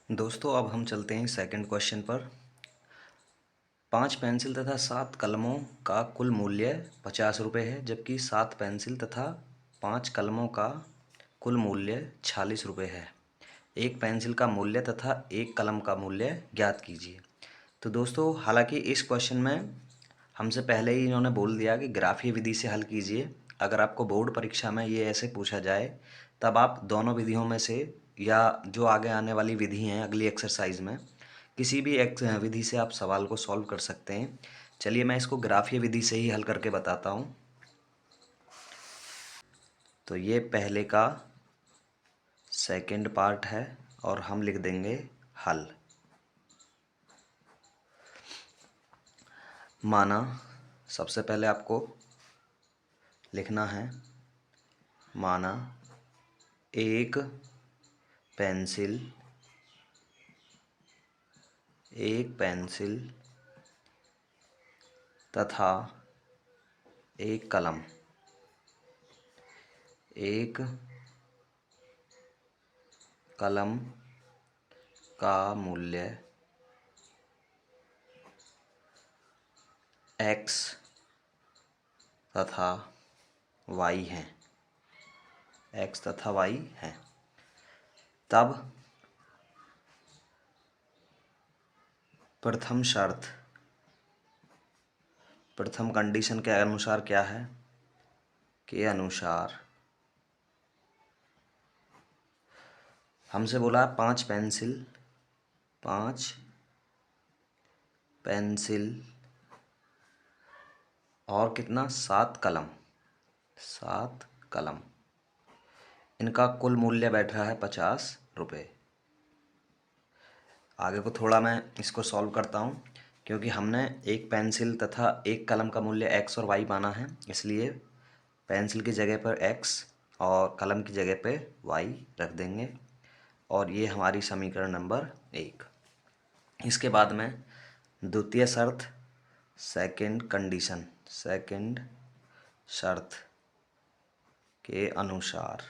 दोस्तों अब हम चलते हैं सेकंड क्वेश्चन पर। 5 पेंसिल तथा 7 कलमों का कुल मूल्य 50 रुपये है, जबकि 7 पेंसिल तथा 5 कलमों का कुल मूल्य 46 रुपये है। एक पेंसिल का मूल्य तथा एक कलम का मूल्य ज्ञात कीजिए। तो दोस्तों हालांकि इस क्वेश्चन में हमसे पहले ही इन्होंने बोल दिया कि ग्राफीय विधि से हल कीजिए। अगर आपको बोर्ड परीक्षा में ये ऐसे पूछा जाए तब आप दोनों विधियों में से या जो आगे आने वाली विधि हैं अगली एक्सरसाइज में किसी भी एक विधि से आप सवाल को सॉल्व कर सकते हैं। चलिए मैं इसको ग्राफीय विधि से ही हल करके बताता हूँ। तो ये पहले का सेकंड पार्ट है और हम लिख देंगे हल। माना सबसे पहले आपको लिखना है, माना एक पेंसिल तथा एक कलम का मूल्य x तथा y है। तब प्रथम कंडीशन के अनुसार क्या है, के अनुसार हमसे बोला 5 पेंसिल और कितना 7 कलम, इनका कुल मूल्य बैठ रहा है 50 रुपये। आगे को थोड़ा मैं इसको सॉल्व करता हूँ, क्योंकि हमने एक पेंसिल तथा एक कलम का मूल्य x और y माना है, इसलिए पेंसिल की जगह पर x और कलम की जगह पे y रख देंगे और ये हमारी समीकरण नंबर 1। इसके बाद में द्वितीय शर्त सेकंड शर्त के अनुसार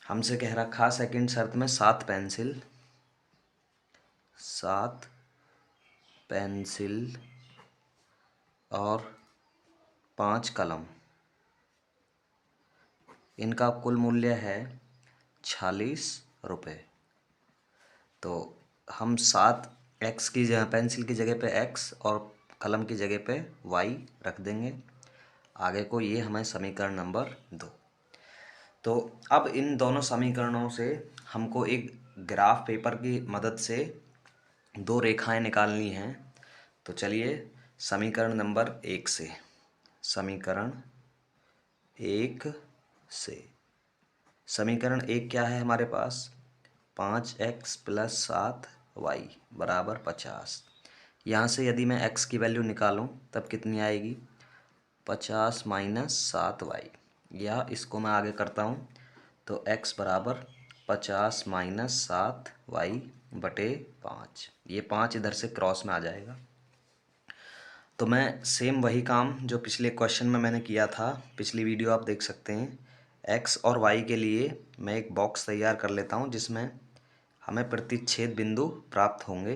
हमसे कह रखा सेकंड शर्त में 7 पेंसिल और 5 कलम, इनका कुल मूल्य है 46 रुपये। तो हम 7 x की जगह पेंसिल की जगह पे x और कलम की जगह पे y रख देंगे। आगे को ये हमें समीकरण नंबर 2। तो अब इन दोनों समीकरणों से हमको एक ग्राफ पेपर की मदद से 2 रेखाएं निकालनी हैं। तो चलिए समीकरण नंबर 1 से, समीकरण 1 क्या है हमारे पास, 5x + 7y बराबर 50। यहाँ से यदि मैं x की वैल्यू निकालूं तब कितनी आएगी, 50 - 7y, या इसको मैं आगे करता हूँ तो x बराबर 50 - 7y बटे 5। ये 5 इधर से क्रॉस में आ जाएगा। तो मैं सेम वही काम जो पिछले क्वेश्चन में मैंने किया था, पिछली वीडियो आप देख सकते हैं। x और y के लिए मैं एक बॉक्स तैयार कर लेता हूँ जिसमें हमें प्रतिच्छेद बिंदु प्राप्त होंगे।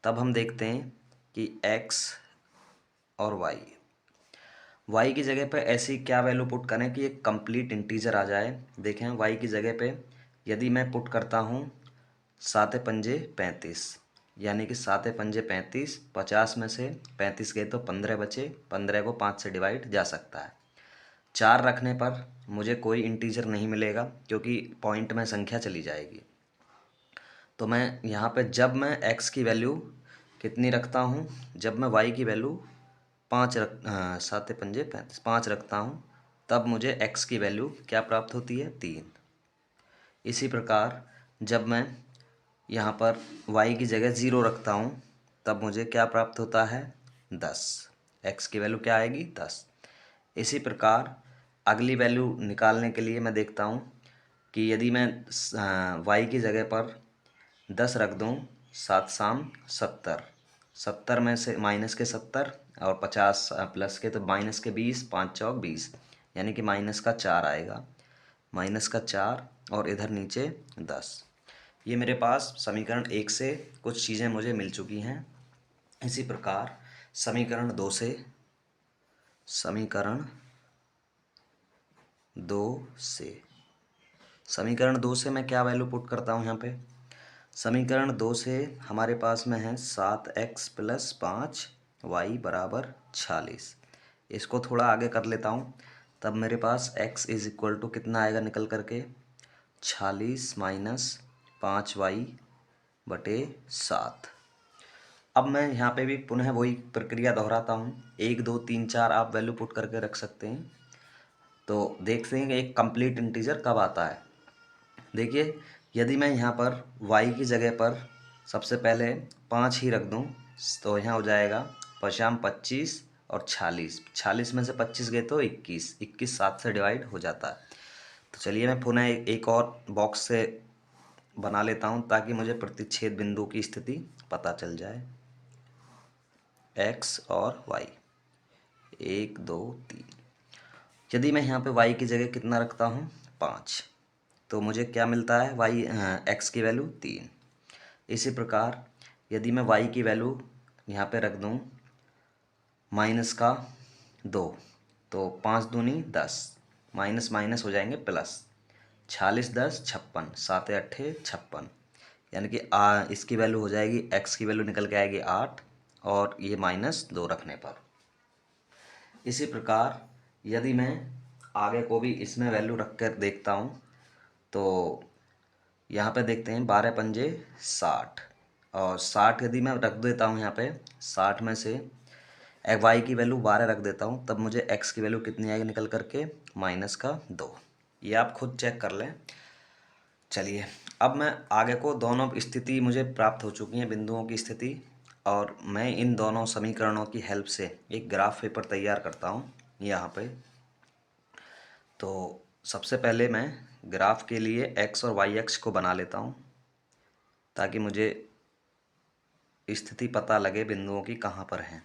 तब हम देखते हैं कि x और y की जगह पे ऐसी क्या वैल्यू पुट करें कि एक कंप्लीट इंटीजर आ जाए। देखें y की जगह पे यदि मैं पुट करता हूँ 7 पंजे 35, यानी कि 7 पंजे 35, 50 में से 35 गए तो 15 बचे, 15 को 5 से डिवाइड जा सकता है। 4 रखने पर मुझे कोई इंटीजर नहीं मिलेगा क्योंकि पॉइंट में संख्या चली जाएगी। तो मैं यहाँ पे जब मैं x की वैल्यू कितनी रखता हूँ, जब मैं y की वैल्यू 7 पंजे 35 5 रखता हूँ, तब मुझे x की वैल्यू क्या प्राप्त होती है, 3। इसी प्रकार जब मैं यहाँ पर y की जगह 0 रखता हूँ तब मुझे क्या प्राप्त होता है, 10। x की वैल्यू क्या आएगी, 10। इसी प्रकार अगली वैल्यू निकालने के लिए मैं देखता हूँ कि यदि मैं y की जगह पर 10 रख दूँ, 7 शाम 70, 70 में से माइनस के 70 और 50 प्लस के तो माइनस के 20, 5 चौक 20, यानी कि -4 आएगा। -4 और इधर नीचे 10। ये मेरे पास समीकरण 1 से कुछ चीज़ें मुझे मिल चुकी हैं। इसी प्रकार समीकरण 2 से समीकरण 2 से मैं क्या वैल्यू पुट करता हूँ यहाँ पे। समीकरण 2 से हमारे पास में है 7x प्लस 5y बराबर 46। इसको थोड़ा आगे कर लेता हूँ, तब मेरे पास x इज इक्वल टू कितना आएगा निकल करके 46 माइनस 5y बटे 7। अब मैं यहाँ पे भी पुनः वही प्रक्रिया दोहराता हूँ, 1 2 3 4 आप वैल्यू पुट करके रख सकते हैं। तो देखते हैं कि एक कंप्लीट इंटीजर कब आता है। देखिए, यदि मैं यहाँ पर y की जगह पर सबसे पहले 5 ही रख दूँ तो यहाँ हो जाएगा 5 25 और 46 में से 25 गए तो 21 7 से डिवाइड हो जाता है। तो चलिए मैं पुनः एक और बॉक्स से बना लेता हूँ ताकि मुझे प्रतिच्छेद बिंदु की स्थिति पता चल जाए। x और y 1 2 3। यदि मैं यहाँ पे y की जगह कितना रखता हूँ 5, तो मुझे क्या मिलता है x की वैल्यू 3। इसी प्रकार यदि मैं y की वैल्यू यहाँ पे रख दूँ माइनस का 2, तो 5 दूनी 10, माइनस माइनस हो जाएंगे प्लस, 46 10 56, 7 8 56, यानी कि इसकी वैल्यू हो जाएगी x की वैल्यू निकल के आएगी 8 और ये -2 रखने पर। इसी प्रकार यदि मैं आगे को भी इसमें वैल्यू रख कर देखता हूँ तो यहाँ पे देखते हैं 12 पंजे 60 और 60 यदि मैं रख देता हूँ यहाँ पे 60 में से y की वैल्यू 12 रख देता हूँ, तब मुझे x की वैल्यू कितनी आएगी निकल करके -2। ये आप खुद चेक कर लें। चलिए अब मैं आगे को दोनों स्थिति मुझे प्राप्त हो चुकी हैं बिंदुओं की स्थिति, और मैं इन दोनों समीकरणों की हेल्प से एक ग्राफ पेपर तैयार करता हूँ यहाँ पे। तो सबसे पहले मैं ग्राफ के लिए x और y अक्ष को बना लेता हूँ ताकि मुझे स्थिति पता लगे बिंदुओं की कहाँ पर हैं।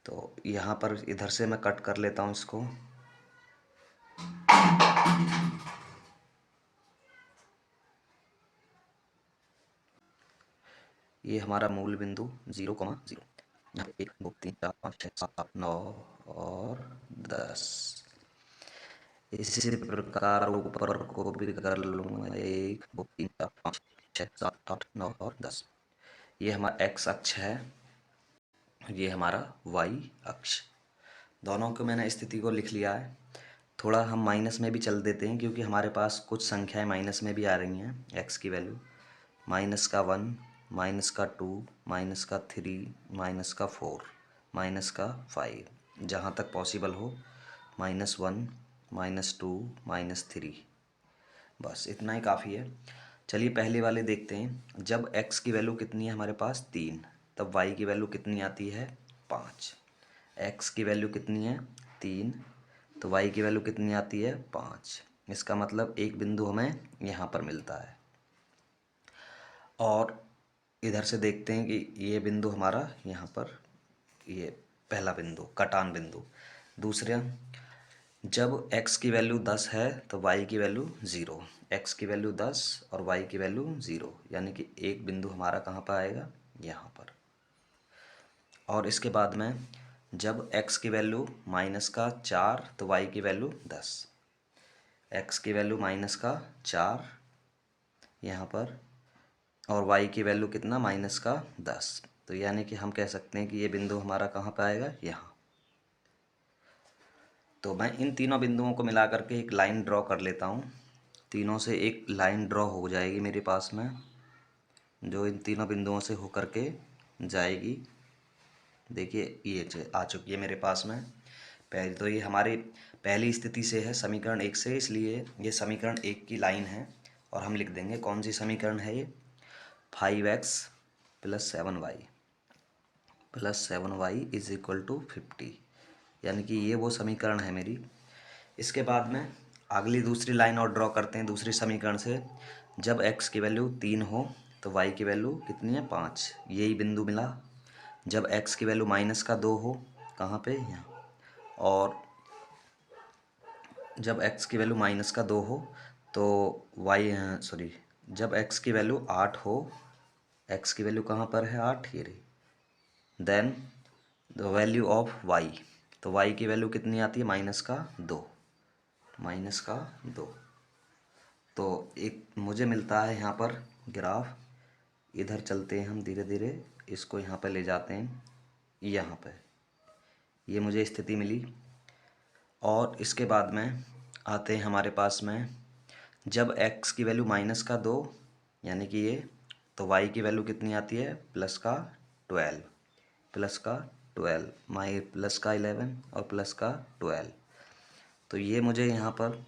तो यहाँ पर इधर से मैं कट कर लेता हूँ इसको। ये हमारा मूल बिंदु 0,0, यहाँ पे 1 2 3 4 5 6 7 8 9 और 10। इसी प्रकार ऊपर को भी कर लूँगा, 1 2 3 4 5 6 7 8 9 और 10। ये हमारा x अक्ष है, ये हमारा y अक्ष। दोनों को मैंने स्थिति को लिख लिया है। थोड़ा हम माइनस में भी चल देते हैं क्योंकि हमारे पास कुछ संख्याएं माइनस में भी आ रही हैं। x की वैल्यू -1, -2, -3, -4, -5, जहाँ तक पॉसिबल हो -1, -2, -3, बस इतना ही काफ़ी है। चलिए पहले वाले देखते हैं। जब x की वैल्यू कितनी है हमारे पास 3, तब y की वैल्यू कितनी आती है 5। x की वैल्यू कितनी है 3, तो y की वैल्यू कितनी आती है 5। इसका मतलब एक बिंदु हमें यहाँ पर मिलता है। और इधर से देखते हैं कि ये बिंदु हमारा यहाँ पर, ये पहला बिंदु कटान बिंदु। दूसरा, जब x की वैल्यू 10 है तो y की वैल्यू 0, x की वैल्यू 10 और y की वैल्यू 0, यानी कि एक बिंदु हमारा कहाँ पर आएगा यहाँ पर। और इसके बाद में जब x की वैल्यू -4 तो y की वैल्यू 10, x की वैल्यू -4 यहाँ पर और y की वैल्यू कितना -10, तो यानी कि हम कह सकते हैं कि ये बिंदु हमारा कहाँ पर आएगा यहाँ। तो मैं इन तीनों बिंदुओं को मिला करके एक लाइन ड्रॉ कर लेता हूँ। तीनों से एक लाइन ड्रॉ हो जाएगी मेरे पास में, जो इन तीनों बिंदुओं से होकर के जाएगी। देखिए ये आ चुकी है मेरे पास में। पहले तो ये हमारी पहली स्थिति से है समीकरण 1 से, इसलिए ये समीकरण 1 की लाइन है। और हम लिख देंगे कौन सी समीकरण है ये, 5x + 7y + 7y = 50, यानी कि ये वो समीकरण है मेरी। इसके बाद में अगली दूसरी लाइन और ड्रॉ करते हैं दूसरी समीकरण से। जब x की वैल्यू 3 हो तो y की वैल्यू कितनी है 5, यही बिंदु मिला। जब x की वैल्यू -2 हो, कहाँ पे यहाँ, और जब x की वैल्यू -2 हो तो y सॉरी, जब x की वैल्यू 8 हो, x की वैल्यू कहाँ पर है 8, ये रही, then the value of y, तो y की वैल्यू कितनी आती है -2, -2। तो एक मुझे मिलता है यहाँ पर ग्राफ, इधर चलते हैं हम धीरे धीरे, इसको यहाँ पे ले जाते हैं, यहाँ पे ये मुझे स्थिति मिली। और इसके बाद में आते हैं हमारे पास में, जब x की वैल्यू -2 यानी कि ये, तो y की वैल्यू कितनी आती है +12, +11 और +12। तो ये मुझे यहाँ पर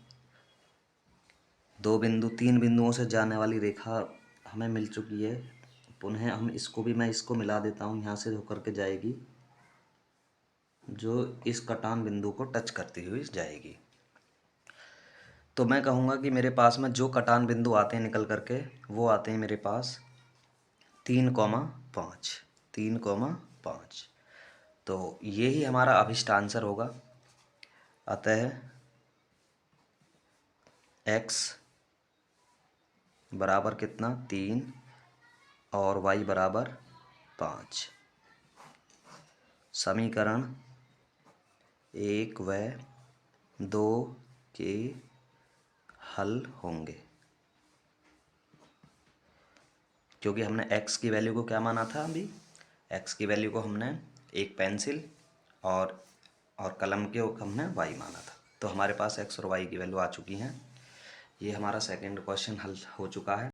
तीन बिंदुओं से जाने वाली रेखा हमें मिल चुकी है। पुनः हम इसको भी, मैं इसको मिला देता हूँ, यहाँ से होकर के जाएगी, जो इस कटान बिंदु को टच करती हुई जाएगी। तो मैं कहूँगा कि मेरे पास में जो कटान बिंदु आते हैं निकल करके, वो आते हैं मेरे पास 3,5, 3,5। तो यही हमारा अभिष्ट आंसर होगा। अतः x बराबर कितना 3 और y बराबर 5। समीकरण 1 व 2 के हल होंगे, क्योंकि हमने x की वैल्यू को क्या माना था, अभी x की वैल्यू को हमने एक पेंसिल और कलम के हमने y माना था। तो हमारे पास x और y की वैल्यू आ चुकी हैं। ये हमारा सेकंड क्वेश्चन हल हो चुका है।